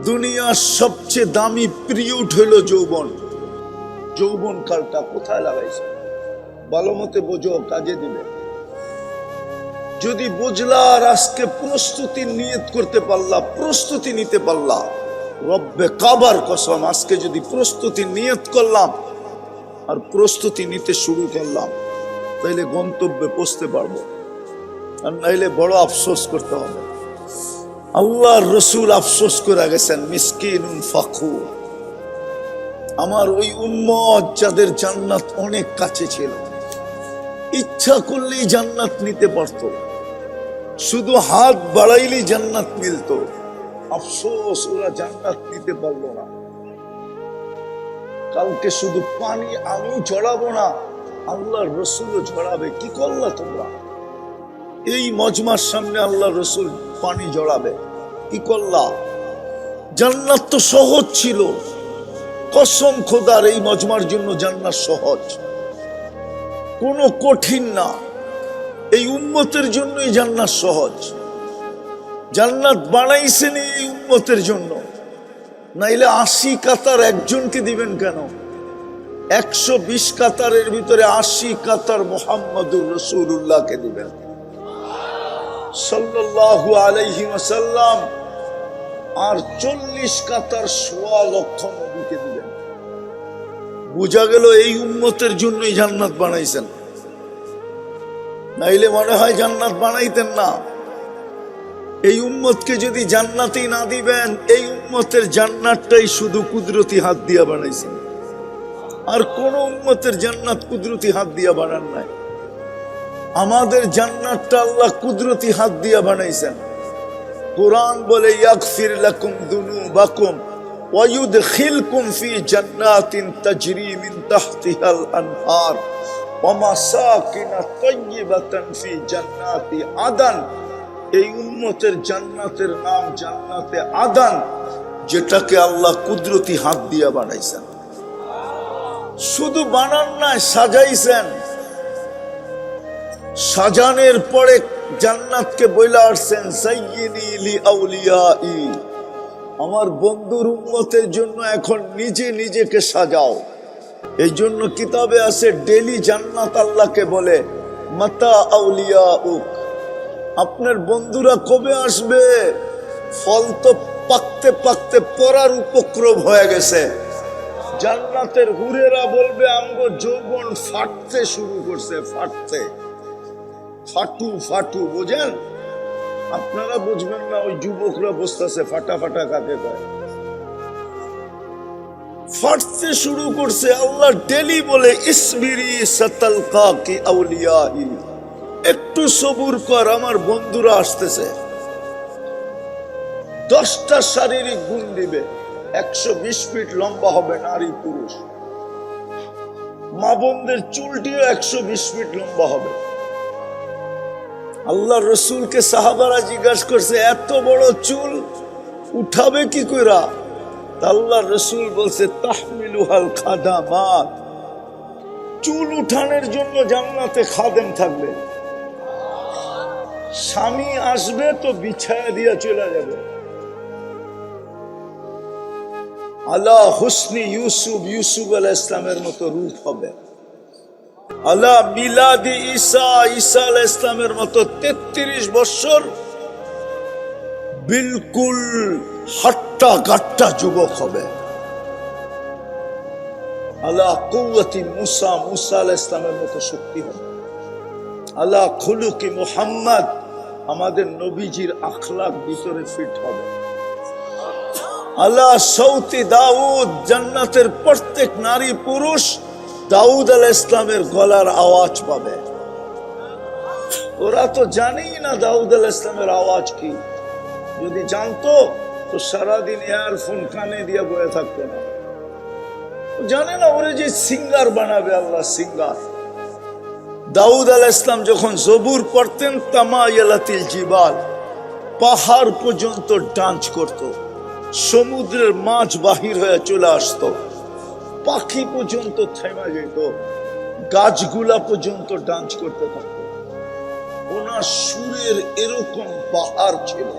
দুনিয়ার সবচেয়ে দামি পিরিয়ড হইল যৌবন। যৌবন কালটা কোথায় লাগাইছে? ভালো মতে বোঝো, কাজে দিবে। যদি বুঝলা আর আজকে প্রস্তুতি নিয়ত করতে পারলা, প্রস্তুতি নিতে পারলা, রব্বে কাবার কসম, আজকে যদি প্রস্তুতি নিয়ত করলাম আর প্রস্তুতি নিতে শুরু করলাম, তাইলে গন্তব্যে পৌঁছতে পারবো। আর নাইলে বড় আফসোস করতে হবে। আল্লাহর রসুল আফসোস করে গেছেন, মিসকিনুন ফাকুর। আমার ওই উম্মত যাদের জান্নাত অনেক কাছে ছিল, ইচ্ছা করলেই জান্নাত নিতে পারত, শুধু হাত বাড়াইলেই জান্নাত মিলত। আফসোস, ওরা জান্নাত নিতে পারলো না। কালকে শুধু পানি আমি ঝরাবো না, আল্লাহর রসুলও ঝরাবে। কি করলা তোমরা? এই মজমার সামনে আল্লাহর রসুল পানি ঝরাবে, কি করলা? জান্নাত তো সহজ ছিল। কসম খোদার, এই মজমার জন্য জান্নাত সহজ, কোনো কঠিন না। এই উম্মতের জন্যই জান্নাত সহজ। জান্নাত বানাইছেন এই উম্মতের জন্য, নাইলে 80 কাতার একজনকে দিবেন কেন? 120 কাতারের ভিতরে 80 কাতার মুহাম্মাদুর রাসূলুল্লাহকে দিবেন সাল্লাল্লাহু আলাইহি ওয়াসাল্লাম, আর 40 কাতার 1.25 লক্ষ নবীকে দিবেন। বুঝা গেল এই উম্মতের জন্যই জান্নাত বানাইছেন, নাইলে মনে হয় জান্নাত বানাইতেন না। এই উম্মতকে যদি জান্নাতই না দিবেন, এই উম্মতের জান্নাতটাই শুধু কুদরতি হাত দিয়া বানাইছেন, আর কোন উম্মতের জান্নাত কুদরতি হাত দিয়া বানান নাই। আমাদের জান্নাতটা আল্লাহ কুদরতি হাত দিয়া বানাইছেন। কুরআন বলে, ইয়াগফির লাকুম যুনুবাকুম ওয়া ইউদখিলকুম ফি জান্নাতিন তাজরি মিন তাহতিহাল আনহার ওয়া মাসাকিন তাইয়্যিবাতান ফি জান্নাতি আদান। এই উম্মতের জান্নাতের নাম জান্নাতে আদান, যেটাকে আল্লাহ কুদরতি হাত দিয়া বানাইছেন। শুধু বানান নাই, সাজাইছেন। সাজানের পরে জান্নাতকে বইলা আসছেন, সাইয়্যিনি লি আউলিয়াই, আমার বন্ধুর উম্মতের জন্য এখন নিজে নিজেকে সাজাও। এই জন্য কিতাবে আছে, ডেলি জান্নাত আল্লাহকে বলে, মাতা আউলিয়াউক, আপনার বন্ধুরা কবে আসবে? ফল তো পাকতে পাকতে পড়ার উপক্রম হয়ে গেছে। জান্নাতের হুরেরা বলবে, আমগো যৌবন ফাটতে শুরু করছে, ফাটতে, ফাটু ফাটু। বোঝেন? আপনারা বুঝবেন না, ওই যুবকরা বসতেছে। ফাটা ফাটা কাকে কয়? ফাটতে শুরু করছে। আল্লাহ ডেলি বলে, ইসবিরি সাতালকাকি আউলিয়াই, একটু সবুর কর, আমার বন্ধুরা আসতেছে। 10টা শারীরিক গুণ দিবে। 120 ফিট লম্বা হবে নারী পুরুষ। মা বোনদের চুলটিও 120 ফিট লম্বা হবে। আল্লাহ রসুলকে সাহাবারা জিজ্ঞাসা করছে, এত বড় চুল উঠাবে কি কইরা? আল্লাহ রসুল বলছে, তাহমিলুহাল খাদামাত, চুল উঠানোর জন্য জান্নাতে খাদেম থাকবে। স্বামী আসবে তো বিছায়া দিয়া চলে যাবে। আলা হুসনি ইউসুফ, ইউসুফ আলাইহিস সালামের মতো রূপ হবে। আলা মিলাদি ঈসা, ঈসা আলাইহিস সালামের মতো 33 বছর বিলকুল হাট্টা গাট্টা যুবক হবে। আলা কুওয়াতি মুসা, মুসা আলাইহিস সালামের মতো শক্তি হবে। আলা খুলুকি মুহাম্মদ, আমাদের নবীজির আখলাক ভিতরে ফিট হবে। আলা সৌতি দাউদ, জান্নাতের প্রত্যেক নারী পুরুষ দাউদ আলাইহিস সালামের গলার আওয়াজ পাবে। ওরা তো জানেই না দাউদ আলাইহিস সালামের আওয়াজ কি। যদি জানতো তো সারাদিন ইয়ারফোন কানে দিয়ে বয়ে থাকতো না। জানে না ওরে যে সিঙ্গার বানাবে আল্লাহ, সিঙ্গার। দাউদ আলাইহিস সালাম যখন জবুর পড়তেন, তামায়ালাতিল জিবাল, পাহাড় পর্যন্ত ডান্স করত, সমুদ্রের মাছ বাহির হয়ে চলে আসতো, পাখি পর্যন্ত থেমে যেত, গাছগুলা পর্যন্ত ডান্স করতে থাকতো। ওনার সুরের এরকম বাহার ছিল।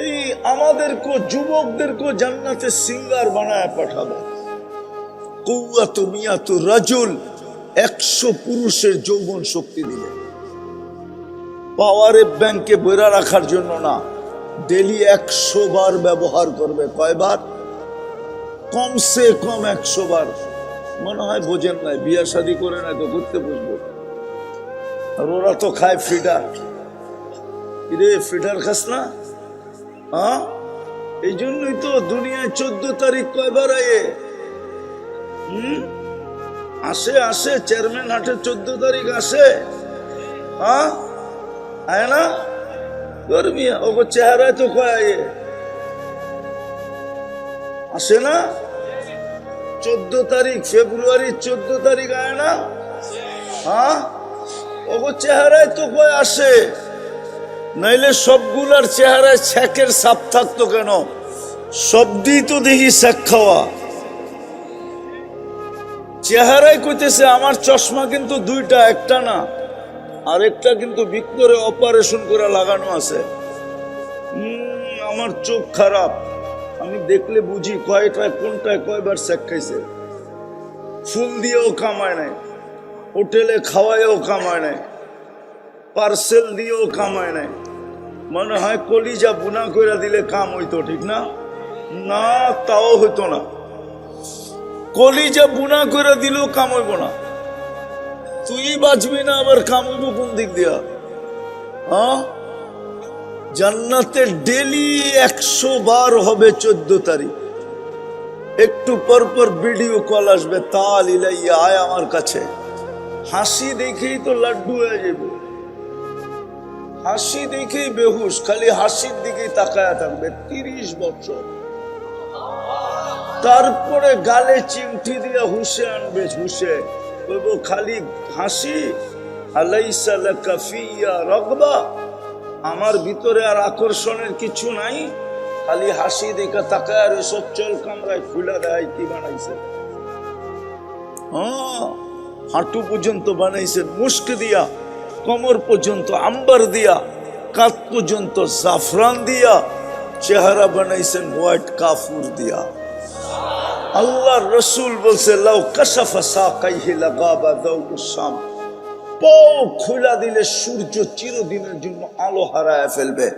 এই আমাদেরকে যুবকদেরকে জান্নাতে সিঙ্গার বানায় পাঠাবো। কুওয়াতু মিয়াতু রাজুল, 100 পুরুষের যৌবন শক্তি দিবে। পাওয়ারে ব্যাংকে বইরা রাখার জন্য না, ডেলি 100 বার ব্যবহার করবে। কয়বার? কমসে কম 100 বার। মনে হয় বোঝেন নাই, বিয়া শাদী করে নাই তো করতে বুঝবো। আর ওরা তো খায় ফিডার। রে ফিডার খাস না? হ্যাঁ, এই জন্যই তো দুনিয়ায় 14 তারিখ কয়বার আয়ে আসে আসে চেয়ারম্যান হাটে 14 তারিখ আসে। হ্যাঁ আয় না গরমিয়া ওগো চেহারায় তো কয় আয়ে আসে না? 14 তারিখ ফেব্রুয়ারি 14 তারিখ আয় না? হ্যাঁ ওগো চেহারায় তো কয় আসে। নাইলে সবগুলার চেহারায় ছ্যাকের ছাপ থাকতো কেন? সবদিই তো দেখি ছ্যাক খাওয়া। চেহারায় কইতেছে আমার চশমা কিন্তু দুইটা, একটা না, আরেকটা কিন্তু ভিতরে অপারেশন করে লাগানো আছে। আমার চোখ খারাপ, আমি দেখলে বুঝি কয়টায় কোনটায় কয়বার ছ্যাক খাইছে। ফুল দিয়েও কামায় নাই, হোটেলে খাওয়ায়ও কামায় নাই, পার্সেল দিয়েও কামায় নাই। মনে হয় কলিজা বুনা করে দিলে কাম হইতো, ঠিক না? না, তাও হইতো না। কলিজা বুনা করে দিলেও কাম হইব না। তুই বাঁচবি না, আবার কাম হইব কোন দিক দিয়া? হ্যাঁ, জান্নাতে ডেলি 100 বার হবে 14 তারিখ। একটু পর পর ভিডিও কল আসবে, তাল ইলাইয়া আয় আমার কাছে। হাসি দেখেই তো লাড্ডু হয়ে যাবে, হাসি দেখেই বেহুশ, খালি হাসির দিকেই তাকায়া থাকবে 30 বছর। তারপরে গালে চিমটি দিয়ে হুশে আনবে, হুশে বলবো খালি হাসি। আলাইসা লাকা ফিয়া রাগবা, আমার ভিতরে আর আকর্ষণের কিছু নাই, খালি হাসি দেখে তাকায় আর এসব চল কামরায় খুলে দেয় কি বানাইছে। হ্যাঁ, হাঁটু পর্যন্ত বানাইছেন মুস্ক দিয়া, কোমর পর্যন্ত আম্বার দিয়া, কাঁধ পর্যন্ত জাফরান দিয়া, চেহারা বানাইছেন হোয়াইট কাফুর দিয়া। আল্লাহর রাসূল বলছে লাউ কাশাফা সাকাইহি লাগাবা দাউস শাম, পাও খোলা দিলে সূর্য চিরদিনের জন্য আলো হারায় ফেলবে।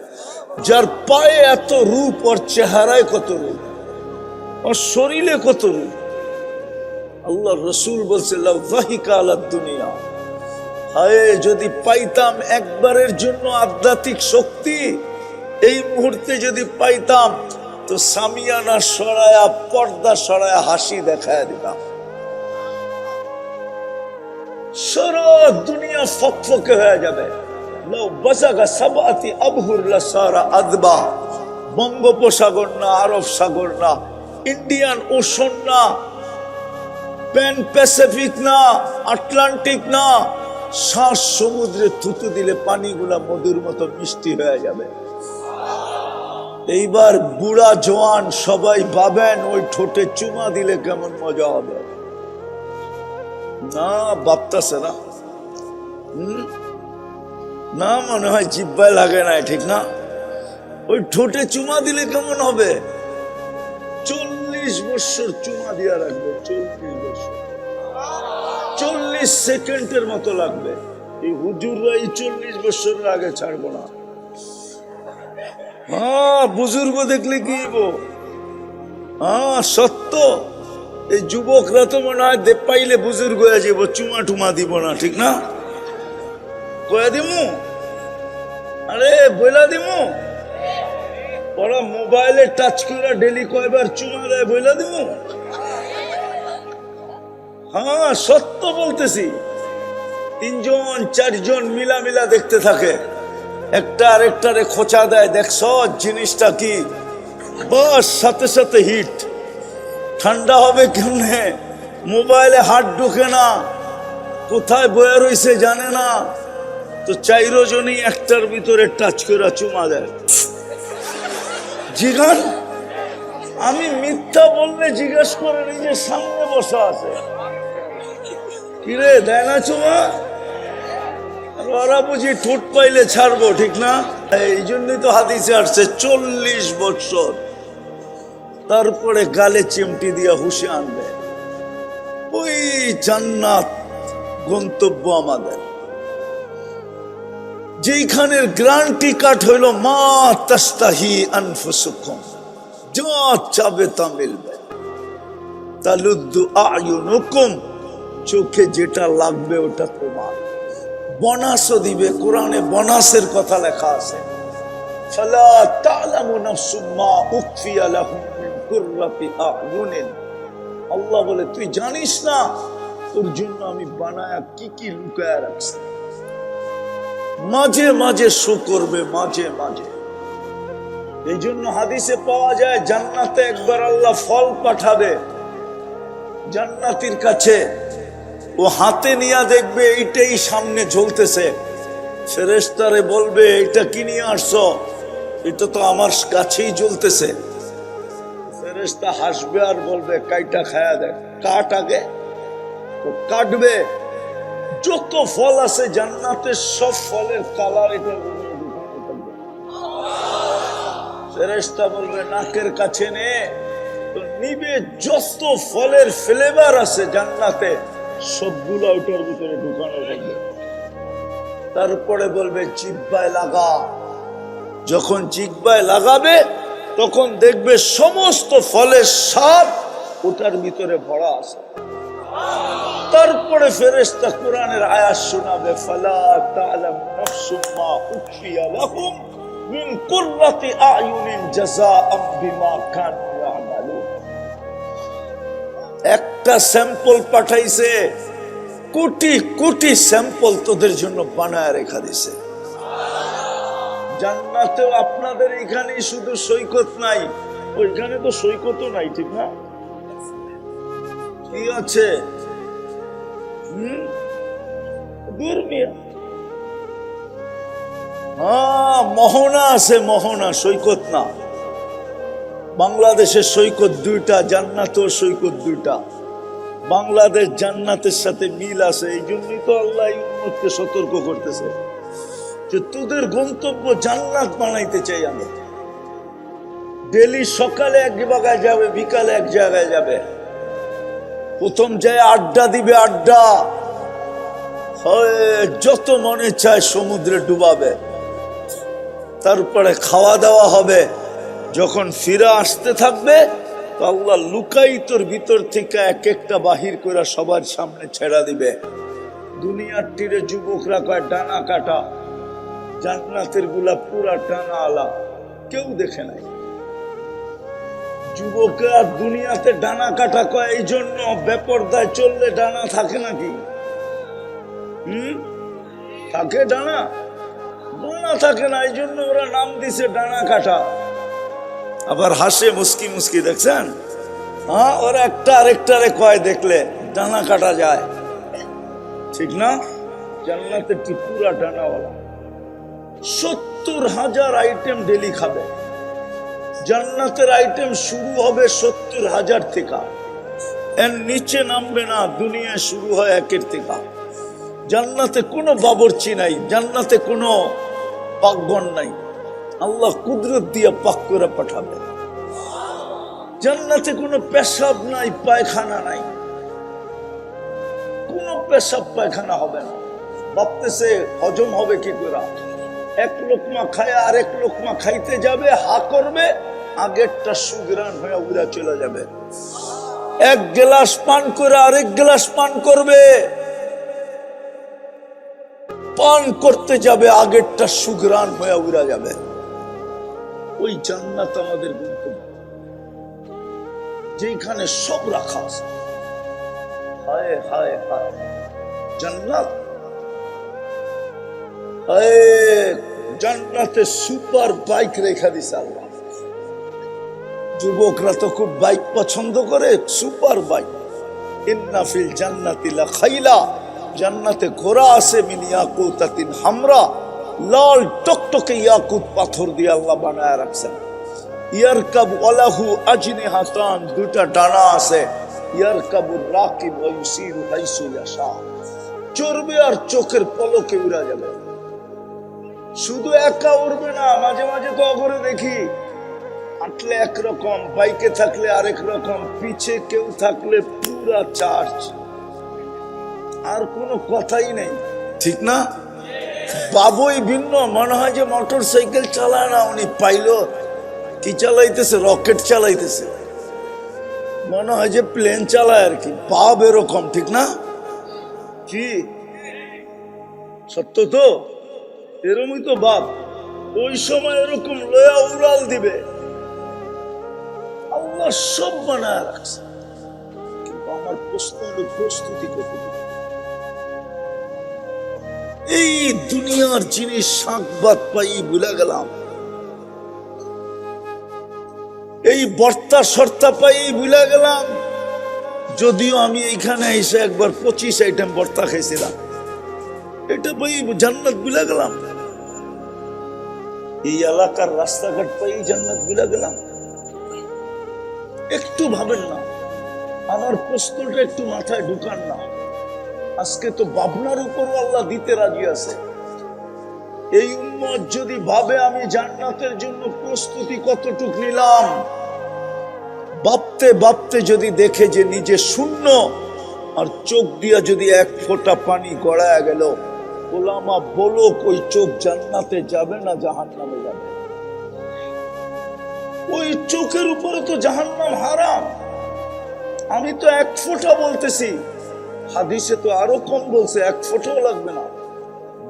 যার পায়ে এত রূপ, ওর চেহারায় কত রূপ, ওর শরীরে কত রূপ। আল্লাহর রাসূল বলছে লাউ যাহিকা আলাদ দুনিয়া, হায় যদি পাইতাম একবারের জন্য আধ্যাত্মিক শক্তি, এই মুহূর্তে যদি পাইতাম তো সামিয়ানা সরায়া, পর্দা সরায়া হাসি দেখায় দিতাম। সারা দুনিয়া ফকফকে হয়ে যাবে। লাউ বাজাগা সাবাতি আবহুর লাসারা আদবা, বঙ্গোপসাগর না, আরব সাগর না, ইন্ডিয়ান ওশন না, প্যান প্যাসিফিক না, আটলান্টিক না, শ্বাস সমুদ্রে থুতু দিলে পানিগুলা মধুর মতো মিষ্টি হয়ে যাবে। এইবার বুড়া জওয়ান সবাই ভাবেন ওই ঠোঁটে চুমা দিলে কেমন মজা হবে। না, ভাবতেছে না। না, মনে হয় জিব্বায় লাগে না, ঠিক না? ওই ঠোঁটে চুমা দিলে কেমন হবে? 40 বছর চুমা দিয়া রাখবে, 40 বছর, 40 সেকেন্ডের মতো লাগবে। এই হুজুররা এই 40 বছরের আগে ছাড়বো না। হ্যাঁ, বুজুর্গ দেখলে কি হইব? হ্যাঁ, সত্য। এই যুবকরা তো মনে হয় পাইলে বুজুর্গ হয়ে যাব, চুমা টুমা দিব না, ঠিক না? কয়া দিমু, আরে বইলা দিমু, ওরা মোবাইলে টাচ করে ডেলি কয়বার চুমা দেয় বইলা দিমু। হ্যাঁ, সত্য বলতেছি। 3 জন 4 জন মিলা দেখতে থাকে, একটা আরেকটারে খোঁচা দেয়, দেখছ জিনিসটা কি, বস সাথে সাথে হিট। ঠান্ডা হবে কেমনে? মোবাইলে হাত ঢুকে না, কোথায় বয়ে রয়েছে জানে না, তো 4 জনই একটার ভিতরে টাচ করে চুমা দেয়। জিগান, আমি মিথ্যা বললে জিজ্ঞেস করে নিজের সামনে বসা আছে, কিরে দেয় না চুমা? ওরা বুঝি ঠোঁট পাইলে ছাড়বো, ঠিক না? এই জন্যই তো হাদিসে আসছে 40 বছর তারপরে গালে চিমটি দিয়া হুশে আনবে। ওই জান্নাত গন্তব্য আমাদের, যেখানের গ্যারান্টি কার্ড হইল মা তাস্তাহি আনফুসুকুম, যা চাবে তা মিলবে। তালুদ্দু আয়ুনুকুম, চোখে যেটা লাগবে ওটা তোমার। বোনাসও দিবে, কোরআনে বোনাসের কথা লেখা আছে। ফালা তা'লামু নাফসুম মা উখফিয়া লাহুম মিন কুররাতি আ'য়ুনিন। আল্লাহ বলে তুই জানিস না তোর জন্য আমি বানায়া কি কি লুকায়া রাখছি। মাঝে মাঝে শো করবে, মাঝে মাঝে। এই জন্য হাদিসে পাওয়া যায় জান্নাতে একবার আল্লাহ ফল পাঠাবে জান্নাতীর কাছে, ও হাতে নিয়ে দেখবে এইটাই সামনে ঝুলতেছে। ফেরেশতারে বলবে এটা কি নিয়ে আসছো? এটা তো আমার কাছেই ঝুলতেছে। ফেরেশতা হাসবে আর বলবে কাইটা খায়া দেখ। কাট আগে, তো কাটবে। যত ফল আছে জান্নাতের সব ফলের কালার এটা। ফেরেশতা বলবে নাকের কাছে নে, তো নিবে। যত ফলের ফ্লেভার আছে জান্নাতে সবগুলো ওটার ভিতরে ঢুকানো থাকবে। তারপরে বলবে জিহ্বায় লাগা। যখন জিহ্বায় লাগাবে তখন দেখবে সমস্ত ফলের স্বাদ ওটার ভিতরে ভরা আছে। তারপরে ফেরেশতা কোরআনের আয়াত শোনাবে, ফালা তা'লামু নাফসুম মা উখফিয়া লাহুম মিন কুররাতি আ'য়ুনিন জাযাআম বিমা কানু ইয়া'মালুন। একটা স্যাম্পল পাঠাইছে, কোটি কোটি স্যাম্পল তোদের জন্য বানায় রেখা দিছে। জান্নাতেও আপনাদের এখানে শুধু সৈকত নাই, ওইখানে তো সৈকতও নাই, ঠিক না? কি আছে? মোহনা আছে, মোহনা, সৈকত না। বাংলাদেশের সৈকত দুইটা, জান্নাতেও সৈকত দুইটা। বাংলাদেশ জান্নাতের সাথে মিল আছে, এই জন্যই তো আল্লাহ উম্মতকে সতর্ক করতেছে যে তোদের গন্তব্য জান্নাত বানাইতে চাই আমি। ডেলি সকালে এক জায়গায় যাবে, বিকালে এক জায়গায় যাবে। প্রথম যায় আড্ডা দিবে, আড্ডা যত মনে চায় সমুদ্রে ডুবাবে। তারপরে খাওয়া দাওয়া হবে। যখন ফিরে আসতে থাকবে তো আল্লাহ লুকাই তোর ভিতর থেকে এক একটা বাহির করে সবার সামনে ছেড়া দিবে। দুনিয়ার তীরে যুবকরা কয় ডানা কাটা, জান্নাতের গুলা পুরা ডানা আলা, কেউ দেখে নাই। যুবকরা দুনিয়াতে ডানা কাটা কয় এই জন্য, বেপরদায় চললে ডানা থাকে নাকি? থাকে ডানা? ডানা থাকে না, এই জন্য ওরা নাম দিছে ডানা কাটা। আবার হাসে মুস্কি মুস্কি, দেখছেন? হ্যাঁ, ওরা একটা আরেকটারে কয় দেখলে ডানা কাটা যায়, ঠিক না? জান্নাতের কি পুরা ডানাওয়ালা। 70,000 আইটেম ডেলি খাবে। জান্নাতের আইটেম শুরু হবে 70,000 থেকে, এর নিচে নামবে না। দুনিয়ায় শুরু হয় 1 থেকে। জান্নাতে কোনো বাবরচি নাই, জান্নাতে কোনো পাকঘর নাই। আল্লাহ কুদরত দিয়ে পাক করে পাঠাবে। জান্নাতে কোনো পেশাব নাই, পায়খানা নাই, কোনো পেশাব পায়খানা হবে না। ভাবতেছে হজম হবে কি করে? এক লোকমা খায় আরেক লোকমা খাইতে যাবে, হা করবে, আগেরটা সুগ্রাণ হয়ে উড়া চলে যাবে। এক গ্লাস পান করে আরেক গ্লাস পান করবে, পান করতে যাবে, আগেরটা সুগ্রাণ হয়ে উড়া যাবে। ওই জান্নাত আমাদের গন্তব্য, যেখানে সব রাখা আছে। হায় হায় হায়, জান্নাত! জান্নাতে সুপার বাইক রেখা দিছে আল্লাহ। যুবকরা তো খুব বাইক পছন্দ করে, সুপার বাইক। ইন্না ফিল জান্নাতি লাখাইলা, জান্নাতে ঘোড়া আছে, মিন ইয়াকুতাতিন হামরা, লাল টকটকে ইয়াকুত পাথর দিয়ে আল্লাহ বানায় রাখছেন। ইয়ারকাবু আলাহু আজনিহাতান, দুটা ডানা আছে। ইয়ারকাবুর রাকিব ওয়া ইউসিরু হাইসু ইয়াশা, চড়বে আর চোখের পলকে উড়া যাবে। শুধু একা উড়বে না, মাঝে মাঝে তো অগরে দেখি হাঁটলে একরকম, বাইকে থাকলে আরেক রকম, পিছে কেউ থাকলে পুরা চার্জ, আর কোনো কথাই নেই, ঠিক না? বাবুই ভিন্ন, মনে হয় যে মোটর সাইকেল চালায় না, উনি পাইলট। কি চালাইতেছে? রকেট চালাইতেছে, মনে হয় যে প্লেন চালায় আর কি। বাপ এরকম, ঠিক না? কি সত্য তো? এরকমই তো বাপ ওই সময় এরকম লয়া উড়াল দিবে। আল্লাহ সব বানায় রাখছে, কিন্তু আমার প্রশ্ন হলো প্রস্তুতি কত? এই দুনিয়ার জিনিস শাকবাদ পাই ভুলে গেলাম, এই বর্তা সর্তা পাই ভুলে গেলাম। যদিও আমি এইখানে এসে একবার 25 আইটেম বর্তা খাইছিলাম, এটা পাই জান্নাত ভুলে গেলাম। এই এলাকার রাস্তাঘাট পাই জান্নাত ভুলে গেলাম। একটু ভাবেন না, আমার প্রশ্নটা একটু মাথায় ঢুকান না। আজকে তো ভাবনার উপরও আল্লাহ দিতে রাজি আছে। এই উম্মত যদি ভাবে আমি জান্নাতের জন্য প্রস্তুতি কতটুক নিলাম, ভাবতে ভাবতে যদি দেখে যে নিজে শূন্য, আর চোখ দিয়া যদি এক ফোঁটা পানি গড়ায় গেল, ওলামা বলো ওই চোখ জান্নাতে যাবে না জাহান্নামে যাবে? ওই চোখের উপরে তো জাহান্নাম হারাম। আমি তো এক ফোঁটা বলতেছি, হাদিসে তো আরো কম বলছে, এক ফোঁটাও লাগবে না।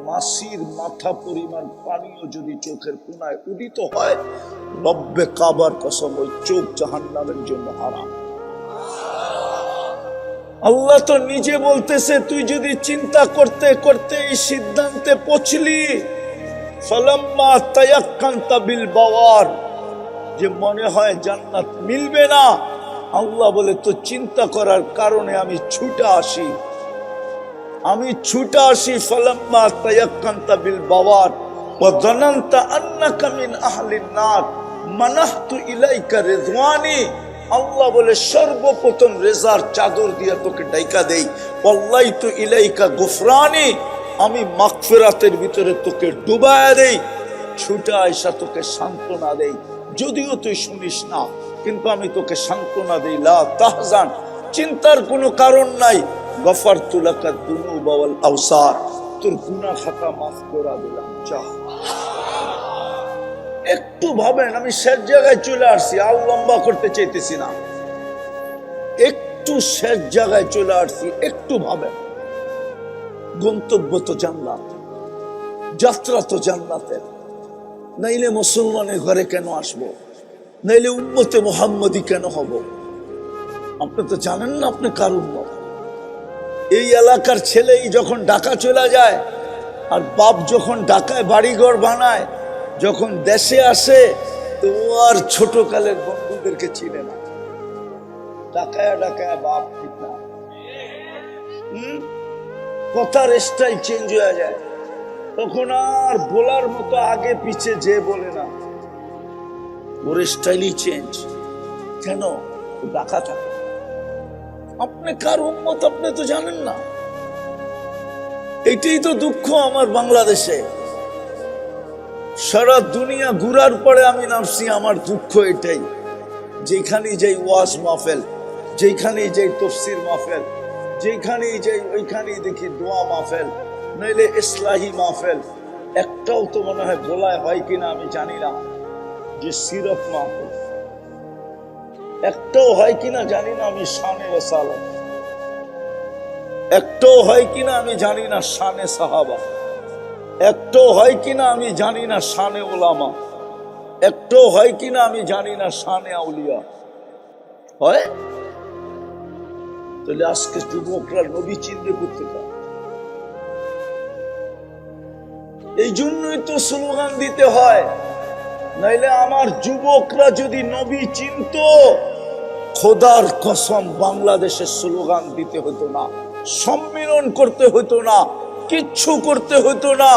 মাসির মাথা পরিমাণ পানিও যদি চোখের কোনায় উদিত হয়, রব্বে কাবার কসম ওই চোখ জাহান্নামের জন্য হারাম। আল্লাহ তো নিজে বলতেছে, তুই যদি চিন্তা করতে করতে এই সিদ্ধান্তে পৌঁছলি, ফালাম্মা তায়াক্কানতা বিল বাওয়ার, যে মনে হয় জান্নাত মিলবে না, আল্লাহ বলে তো চিন্তা করার কারণে আমি ছুটে আসি, আমি ছুটে আসি। ফালাম্মা তায়াক্কানতা বিল বাওয়ার ওয়া যানানতা আন্নাকা মিন আহলিন নার মানাহতু ইলাইকা রিজওয়ানি, আল্লাহ বলে সর্বপ্রথম রেজার চাদর দিয়া তোকে ডাইকা দেই। ওয়াল্লাইতু ইলাইকা গুফরানি, আমি মাগফিরাতের ভিতরে তোকে ডুবায়া দেই। ছুটে আইসা তোকে সান্ত্বনা দেই, যদিও তুই শুনিস না, কিন্তু আমি তোকে সান্ত্বনা দেই। লা তাহজান, চিন্তার কোনো কারণ নাই। গফারতু লাকা যুনুবা ওয়াল আওসার, তোর গুনাহ খাতা মাফ করে দিলাম, যা। একটু ভাবেন, আমি শেষ জায়গায় চলে আসছি, আর লম্বা করতে চাইতেছি না, একটু শেষ জায়গায় চলে আসছি। একটু ভাবেন, গন্তব্য তো জান্নাত, যাত্রা তো জান্নাতের। নাইলে মুসলমানের ঘরে কেন আসবো? নাইলে উম্মতে মুহাম্মদী কেন হব? আপনি তো জানেন না আপনি কার উম্মত। এই এলাকার ছেলেই যখন ঢাকা চলে যায়, আর বাপ যখন ঢাকায় বাড়িঘর বানায়, যখন দেশে আসে, তো আর ছোটকালের বন্ধুদেরকে চিনে না। ঢাকায় ঢাকায় বাপ, ঠিক না? কথার স্টাইল চেঞ্জ হয়ে যায়, তখন আর বলার মতো আগে পিছে যে বলে না, ওর স্টাইলই চেঞ্জ। কেন? ঢাকা থাকে। আপনি কার উম্মত আপনি তো জানেন না। এটাই তো দুঃখ আমার বাংলাদেশে। সারা দুনিয়া ঘুরার পরে আমি নামছি, আমার দুঃখ এটাই, যেখানেই যাই ওয়াজ মাহফিল, যেখানেই যাই তফসির মাহফিল, যেখানেই যাই ওইখানেই দেখি দোয়া মাহফিল, নইলে ইসলাহি মাহফিল। একটাও তো মনে হয় বলায় হয় কিনা আমি জানি না যে সিরত মাহফিল, একটাও হয় কিনা জানি না আমি শানে রাসালাত, একটাও হয় কিনা আমি জানি না শানে সাহাবা, একটাও হয় কিনা আমি জানি না শানে ওলামা, একটাও হয় কিনা আমি জানি না শানে আউলিয়া। হয়? তাহলে আজকে যুবকরা নবী চিনতে করতে পারে। এই জন্যই তো স্লোগান দিতে হয়, নাইলে আমার যুবকরা যদি নবী চিনত, খোদার কসম বাংলাদেশের স্লোগান দিতে হতো না, সম্মেলন করতে হতো না, কিচ্ছু করতে হতো না।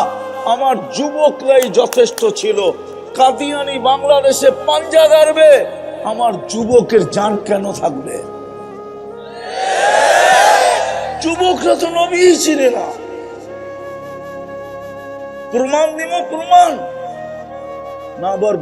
আমার যুবকরাই যথেষ্ট ছিল। কাদিয়ানি বাংলাদেশে পাঞ্জা গাড়বে, আমার যুবকের জান কেন থাকবে? যুবকরা তো নবী ছিল না। প্রমাণ দিব, প্রমাণ না আবার